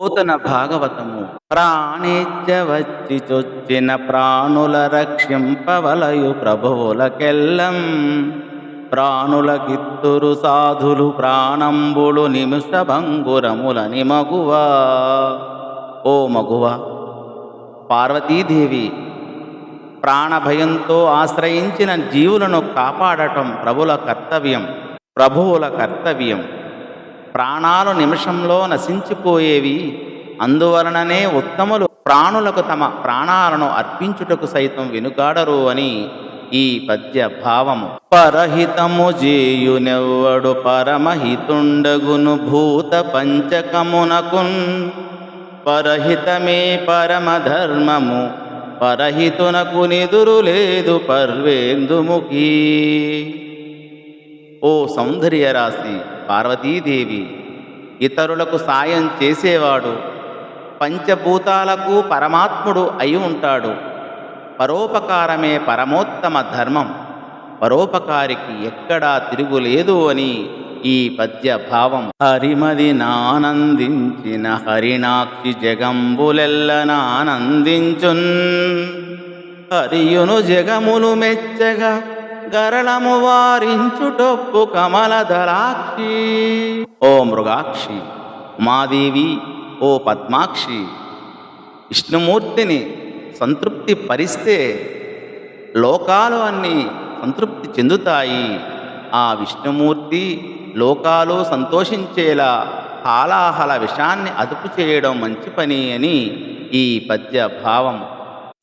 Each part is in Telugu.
పోతన భాగవతము ప్రాణేచ్ఛ వచ్చి చొచ్చిన ప్రాణుల రక్షింపవలయు ప్రభువులకెల్లం ప్రాణులకిత్తురు సాధులు ప్రాణంబులు నిమిషభంగురములని మగువా. ఓ మగువ, పార్వతీదేవి ప్రాణభయంతో ఆశ్రయించిన జీవులను కాపాడటం ప్రభువుల కర్తవ్యం. ప్రాణాలు నిమిషంలో నశించిపోయేవి. అందువలననే ఉత్తములు ప్రాణులకు తమ ప్రాణాలను అర్పించుటకు సైతం వెనుకాడరు అని ఈ పద్య భావము. పరహితము జేయునెవ్వడు పరమహితుండగును భూత పంచకమునకున్ పరహితమే పరమధర్మము పరహితునకు నిదురు లేదు పర్వేందుముఖీ. ఓ సౌందర్యరాశి పార్వతీదేవి, ఇతరులకు సాయం చేసేవాడు పంచభూతాలకు పరమాత్ముడు అయి ఉంటాడు. పరోపకారమే పరమోత్తమ ధర్మం. పరోపకారికి ఎక్కడా తిరుగులేదు అని ఈ పద్య భావం. హరిమది నానందించిన హరిణాక్షి జగంబులెల్లనానందించున్ హరియును జగములు మెచ్చగా గరళము వారించుటొప్పు కమలదలాక్షి. ఓ మృగాక్షి, ఉమాదేవి, ఓ పద్మాక్షి, విష్ణుమూర్తిని సంతృప్తి పరిస్తే లోకాలు అన్నీ సంతృప్తి చెందుతాయి. ఆ విష్ణుమూర్తి లోకాలు సంతోషించేలా హాలాహల విషాన్ని అదుపు చేయడం మంచి పని అని ఈ పద్య భావం.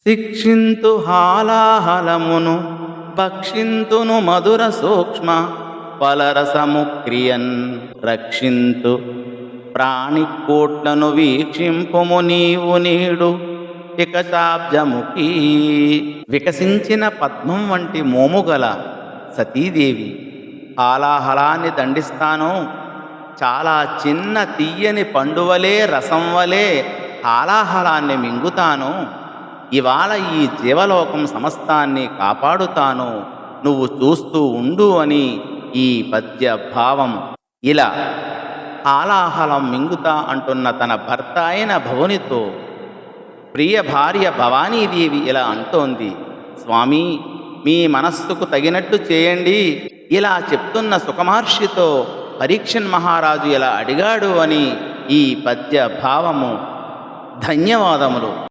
శిక్షింతు హాలాహలమును భక్షింతును మధుర సూక్ష్మ ఫలరసము క్రియన్ రక్షింతు ప్రాణికోట్లను వీక్షింపుము నీవు నీడు వికసాబ్జముఖీ. వికసించిన పద్మం వంటి మోముగల సతీదేవి, హాలాహలాన్ని దండిస్తాను, చాలా చిన్న తీయని పండువలే రసం వలె హాలాహలాన్ని మింగుతాను, ఇవాళ ఈ జీవలోకం సమస్తాన్ని కాపాడుతాను, నువ్వు చూస్తూ ఉండు అని ఈ పద్య భావం. ఇలా హాలాహలం మింగుతా అంటున్న తన భర్త అయిన భవునితో ప్రియ భార్య భవానీదేవి ఇలా అంటోంది, స్వామి, మీ మనస్సుకు తగినట్టు చేయండి. ఇలా చెప్తున్న సుఖమహర్షితో పరీక్షన్ మహారాజు ఇలా అడిగాడు అని ఈ పద్య భావము. ధన్యవాదములు.